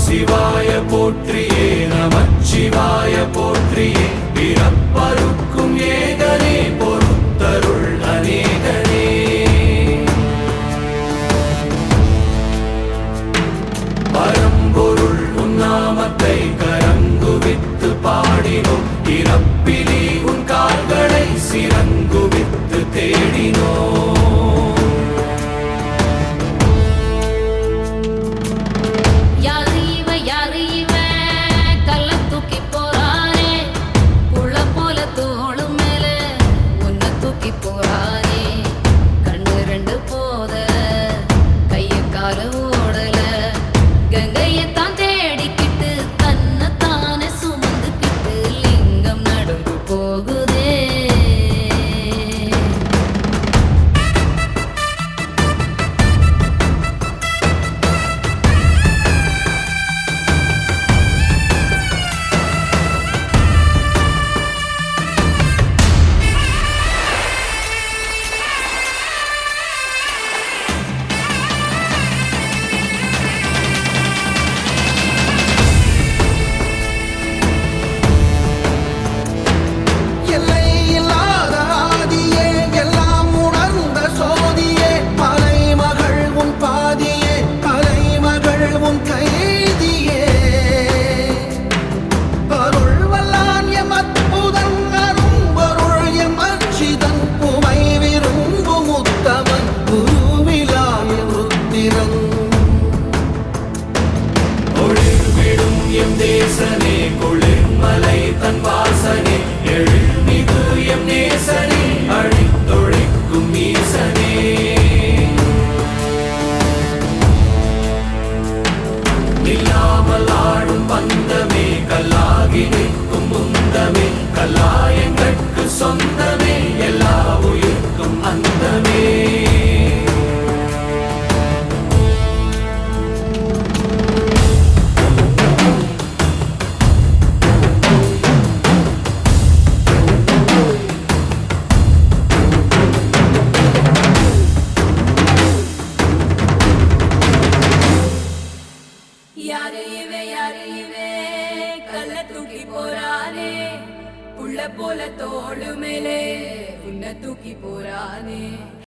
சிவாய போற்றியே நமச்சிவாய போற்றியே பிறப்பருக்கும் ஏகனே பொறுத்தருள் அநேகனே பரம்பொருள் உன் நாமத்தை கரங்குவித்து பாடினோம் இறப்பிலி உன் கால்களை சிறங்குவித்து தேடினோம் நேசனே குளிர்மலை தன் வாசனே எழுமிகு எம் நேசனே அழித்தொழிக்கும் ஈசனே நில்லாமல் ஆடும் பந்தமே கல்லாகி நிற்கும் முந்தமே கல்லாயங்கட்கு சொந்தமே எல்லா உயிர்க்கும் அந்தமே கல்ல தூக்கி போறானே புள்ள போல தோளு மேலே உன்னை தூக்கி போறானே